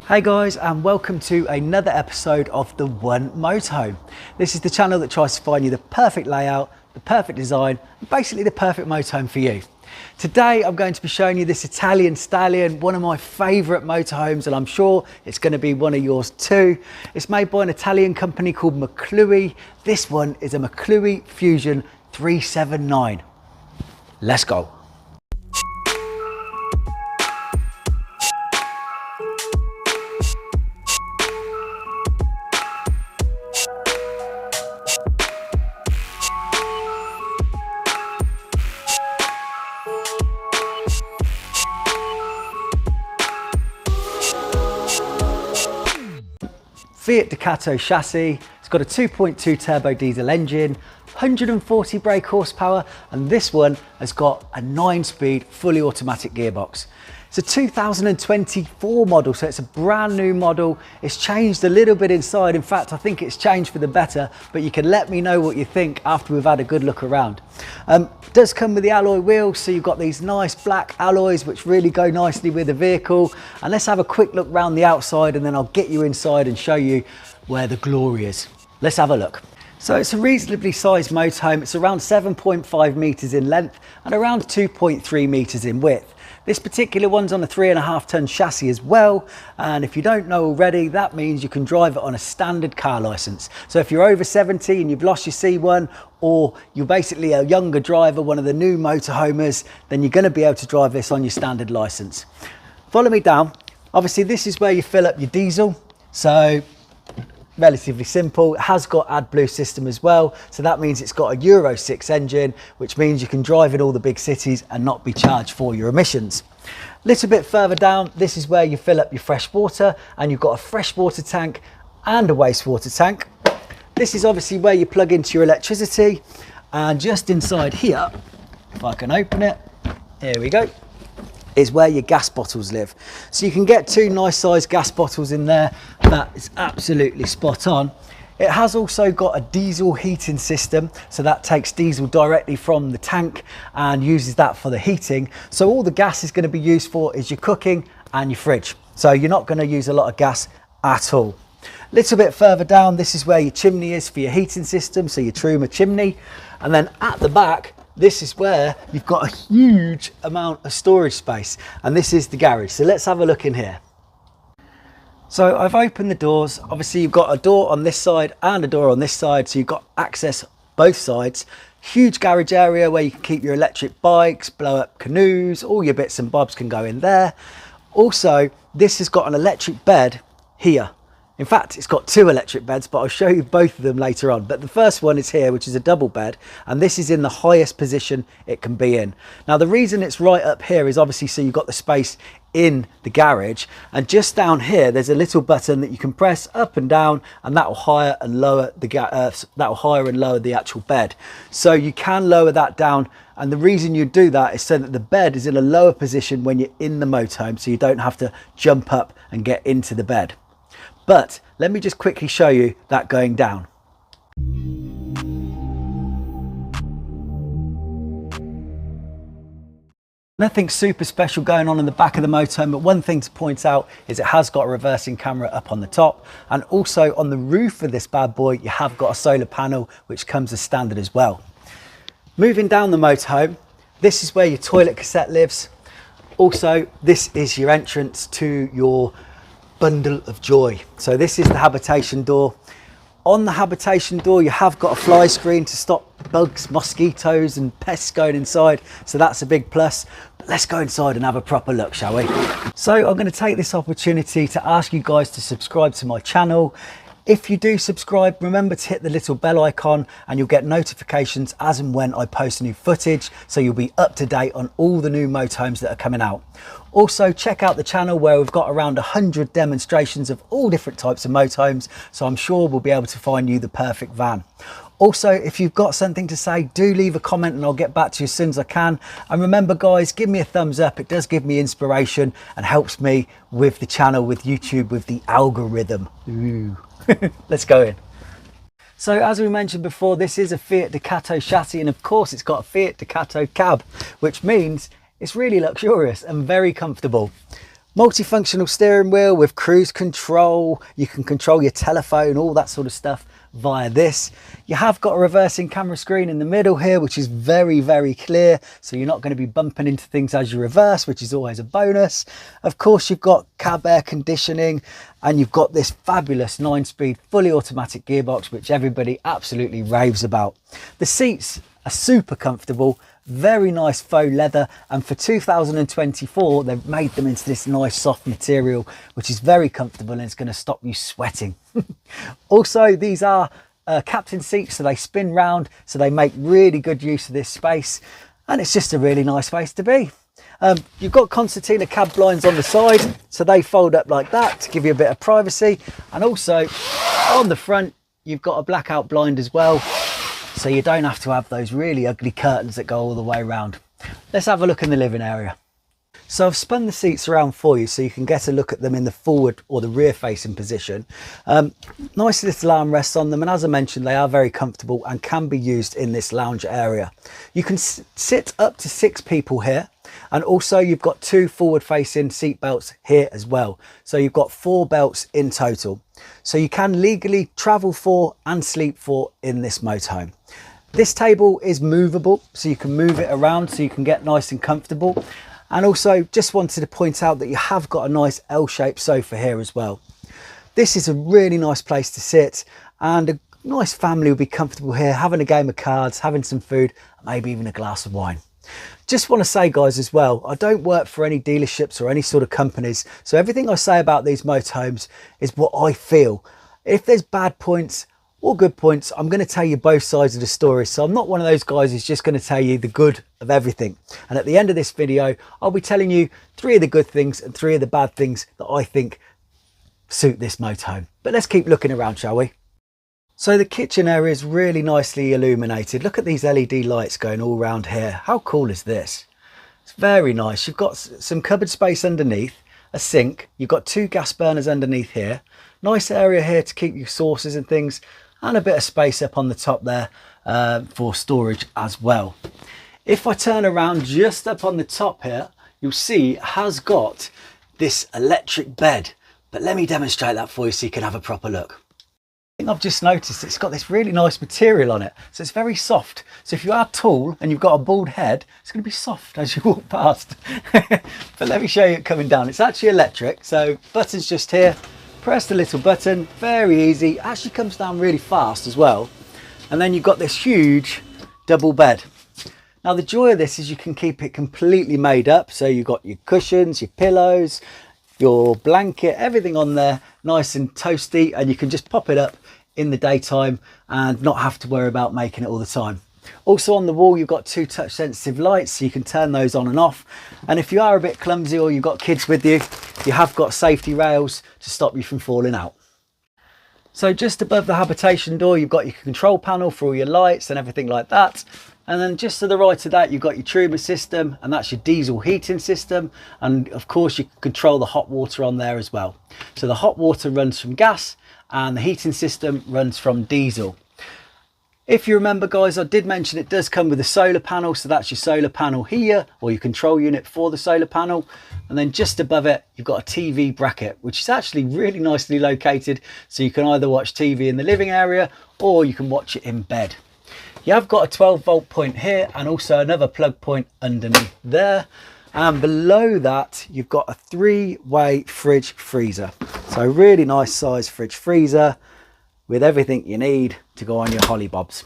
Hey guys, and welcome to another episode of the One Motorhome. This is the channel that tries to find you the perfect layout, the perfect design, and basically the perfect motorhome for you. Today I'm going to be showing you this Italian Stallion, one of my favourite motorhomes, and I'm sure it's going to be one of yours too. It's made by an Italian company called Mclouis. This one is a Mclouis Fusion 379. Let's go. Fiat Ducato chassis, it's got a 2.2 turbo diesel engine, 140 brake horsepower, and this one has got a 9-speed fully automatic gearbox. It's a 2024 model, so it's a brand new model. It's changed a little bit inside. In fact, I think it's changed for the better, but you can let me know what you think after we've had a good look around. It does come with the alloy wheels, so you've got these nice black alloys which really go nicely with the vehicle. And let's have a quick look around the outside, and then I'll get you inside and show you where the glory is. Let's have a look. So it's a reasonably sized motorhome. It's around 7.5 meters in length and around 2.3 meters in width. This particular one's on a 3.5 ton chassis as well, and if you don't know already, that means you can drive it on a standard car license. So if you're over 70 and you've lost your C1, or you're basically a younger driver, one of the new motorhomers, then you're going to be able to drive this on your standard license. Follow me down. Obviously this is where you fill up your diesel, so relatively simple. It has got AdBlue system as well, so that means it's got a Euro 6 engine, which means you can drive in all the big cities and not be charged for your emissions. A little bit further down, this is where you fill up your fresh water, and you've got a freshwater tank and a wastewater tank. This is obviously where you plug into your electricity, and just inside here, if I can open it, here we go, is where your gas bottles live. So you can get two nice sized gas bottles in there. That is absolutely spot on. It has also got a diesel heating system, so that takes diesel directly from the tank and uses that for the heating. So all the gas is going to be used for is your cooking and your fridge. So you're not going to use a lot of gas at all. A little bit further down, this is where your chimney is for your heating system, so your Truma chimney. And then at the back, this is where you've got a huge amount of storage space, and this is the garage. So let's have a look in here. So I've opened the doors. Obviously you've got a door on this side and a door on this side, so you've got access both sides. Huge garage area where you can keep your electric bikes, blow up canoes, all your bits and bobs can go in there. Also, this has got an electric bed here. In fact, it's got two electric beds, but I'll show you both of them later on. But the first one is here, which is a double bed, and this is in the highest position it can be in. Now, the reason it's right up here is obviously so you've got the space in the garage, and just down here there's a little button that you can press up and down, and that will higher and lower the actual bed. So you can lower that down, and the reason you do that is so that the bed is in a lower position when you're in the motorhome, so you don't have to jump up and get into the bed. But let me just quickly show you that going down. Nothing super special going on in the back of the motorhome, but one thing to point out is it has got a reversing camera up on the top, and also on the roof of this bad boy you have got a solar panel which comes as standard as well. Moving down the motorhome, this is where your toilet cassette lives. Also, this is your entrance to your bundle of joy. So this is the habitation door. On the habitation door you have got a fly screen to stop bugs, mosquitoes and pests going inside, so that's a big plus. But let's go inside and have a proper look, shall we? So I'm going to take this opportunity to ask you guys to subscribe to my channel. If you do subscribe, remember to hit the little bell icon and you'll get notifications as and when I post new footage, so you'll be up to date on all the new motorhomes that are coming out. Also, check out the channel where we've got around 100 demonstrations of all different types of motorhomes, so I'm sure we'll be able to find you the perfect van. Also, if you've got something to say, do leave a comment and I'll get back to you as soon as I can. And remember guys, give me a thumbs up. It does give me inspiration and helps me with the channel, with YouTube, with the algorithm. Ooh. Let's go in. So as we mentioned before, this is a Fiat Ducato chassis, and of course it's got a Fiat Ducato cab, which means it's really luxurious and very comfortable. Multifunctional steering wheel with cruise control. You can control your telephone, all that sort of stuff via this. You have got a reversing camera screen in the middle here, which is very, very clear. So you're not going to be bumping into things as you reverse, which is always a bonus. Of course, you've got cab air conditioning and you've got this fabulous 9-speed fully automatic gearbox, which everybody absolutely raves about. The seats are super comfortable. Very nice faux leather, and for 2024 they've made them into this nice soft material, which is very comfortable and it's going to stop you sweating. Also, these are captain seats, so they spin round, so they make really good use of this space, and it's just a really nice space to be. You've got concertina cab blinds on the side, so they fold up like that to give you a bit of privacy, and also on the front you've got a blackout blind as well, so you don't have to have those really ugly curtains that go all the way around. Let's have a look in the living area. So I've spun the seats around for you so you can get a look at them in the forward or the rear facing position. Nice little armrests on them, and as I mentioned, they are very comfortable and can be used in this lounge area. You can sit up to 6 people here, and also you've got 2 forward facing seat belts here as well. So you've got 4 belts in total. So you can legally travel for and sleep for in this motorhome. This table is movable, so you can move it around so you can get nice and comfortable. And also just wanted to point out that you have got a nice L-shaped sofa here as well. This is a really nice place to sit, and a nice family will be comfortable here, having a game of cards, having some food, maybe even a glass of wine. Just want to say, guys, as well, I don't work for any dealerships or any sort of companies, so everything I say about these motorhomes is what I feel. If there's bad points or good points, I'm going to tell you both sides of the story. So I'm not one of those guys who's just going to tell you the good of everything. And at the end of this video, I'll be telling you 3 of the good things and 3 of the bad things that I think suit this motorhome. But let's keep looking around, shall we? So the kitchen area is really nicely illuminated. Look at these LED lights going all around here. How cool is this? It's very nice. You've got some cupboard space underneath, a sink. You've got 2 gas burners underneath here. Nice area here to keep your sauces and things, and a bit of space up on the top there for storage as well. If I turn around just up on the top here, you'll see it has got this electric bed, but let me demonstrate that for you so you can have a proper look. I've just noticed it's got this really nice material on it, so it's very soft. So if you are tall and you've got a bald head, it's going to be soft as you walk past. But let me show you it coming down. It's actually electric, so button's just here. Press the little button, very easy. It actually comes down really fast as well. And then you've got this huge double bed. Now the joy of this is you can keep it completely made up. So you've got your cushions, your pillows, your blanket, everything on there, nice and toasty, and you can just pop it up in the daytime and not have to worry about making it all the time. Also on the wall, you've got 2 touch sensitive lights, so you can turn those on and off. And if you are a bit clumsy or you've got kids with you, you have got safety rails to stop you from falling out. So just above the habitation door, you've got your control panel for all your lights and everything like that. And then just to the right of that, you've got your Truma system, and that's your diesel heating system. And of course, you can control the hot water on there as well. So the hot water runs from gas and the heating system runs from diesel. If you remember, guys, I did mention it does come with a solar panel, so that's your solar panel here, or your control unit for the solar panel. And then just above it, you've got a TV bracket, which is actually really nicely located, so you can either watch TV in the living area or you can watch it in bed. You have got a 12-volt point here and also another plug point underneath there. And below that, you've got a 3-way fridge freezer. So really nice size fridge freezer with everything you need to go on your hollybobs.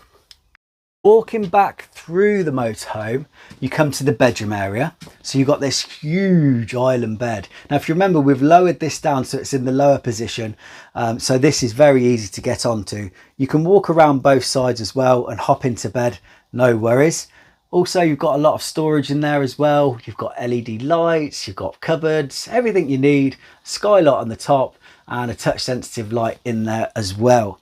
Walking back through the motorhome, you come to the bedroom area. So you've got this huge island bed. Now, if you remember, we've lowered this down so it's in the lower position. So this is very easy to get onto. You can walk around both sides as well and hop into bed, no worries. Also, you've got a lot of storage in there as well. You've got LED lights, you've got cupboards, everything you need, skylight on the top and a touch sensitive light in there as well.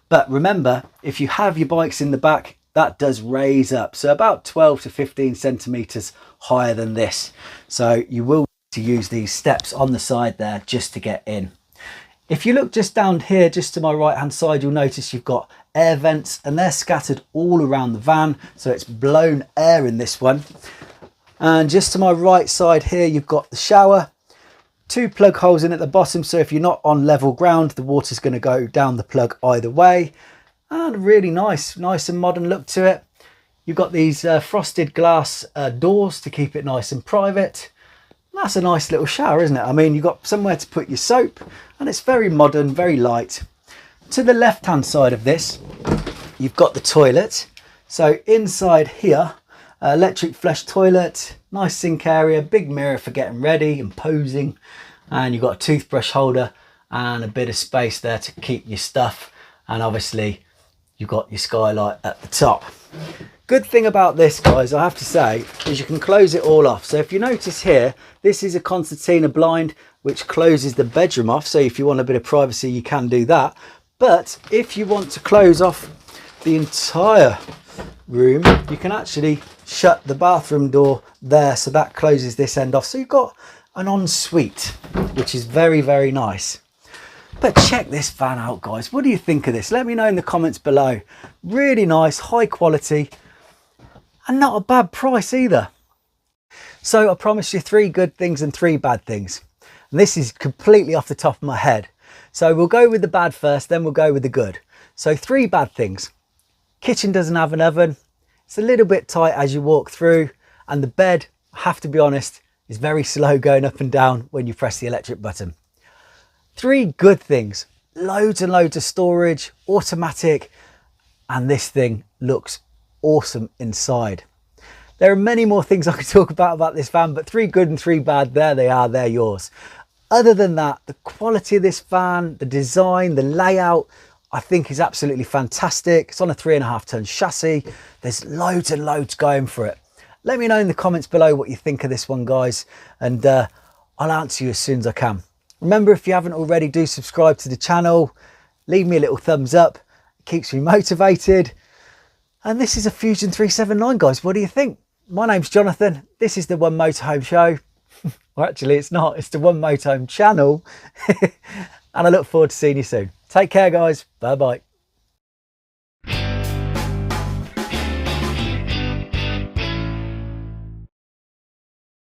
But remember, if you have your bikes in the back, that does raise up. So about 12 to 15 centimeters higher than this. So you will need to use these steps on the side there just to get in. If you look just down here, just to my right hand side, you'll notice you've got air vents and they're scattered all around the van. So it's blown air in this one. And just to my right side here, you've got the shower. 2 plug holes in at the bottom, so if you're not on level ground, the water's going to go down the plug either way. And really nice and modern look to it. You've got these frosted glass doors to keep it nice and private. That's a nice little shower, isn't it? I mean, you've got somewhere to put your soap, and it's very modern, very light. To the left hand side of this, you've got the toilet. So inside here, electric flush toilet, nice sink area, big mirror for getting ready and posing, and you've got a toothbrush holder and a bit of space there to keep your stuff, and obviously you've got your skylight at the top. Good thing about this, guys, I have to say, is you can close it all off. So if you notice here, this is a concertina blind which closes the bedroom off, so if you want a bit of privacy you can do that. But if you want to close off the entire room, you can actually shut the bathroom door there, so that closes this end off, so you've got an ensuite, which is very, very nice. But check this van out, guys. What do you think of this? Let me know in the comments below. Really nice, high quality, and not a bad price either. So I promised you 3 good things and 3 bad things, and this is completely off the top of my head. So we'll go with the bad first, then we'll go with the good. So 3 bad things. Kitchen doesn't have an oven. It's a little bit tight as you walk through, and the bed, I have to be honest, is very slow going up and down when you press the electric button. 3 good things: loads and loads of storage, automatic, and this thing looks awesome inside. There are many more things I could talk about this van, but 3 good and 3 bad, there they are, they're yours. Other than that, the quality of this van, the design, the layout, I think is absolutely fantastic. It's on a 3.5 ton chassis. There's loads and loads going for it. Let me know in the comments below what you think of this one, guys, and I'll answer you as soon as I can. Remember, if you haven't already, do subscribe to the channel. Leave me a little thumbs up. It keeps me motivated. And this is a Fusion 379, guys. What do you think? My name's Jonathan. This is the One Motorhome Show. Well, actually, it's not. It's the One Motorhome Channel. And I look forward to seeing you soon. Take care, guys. Bye-bye.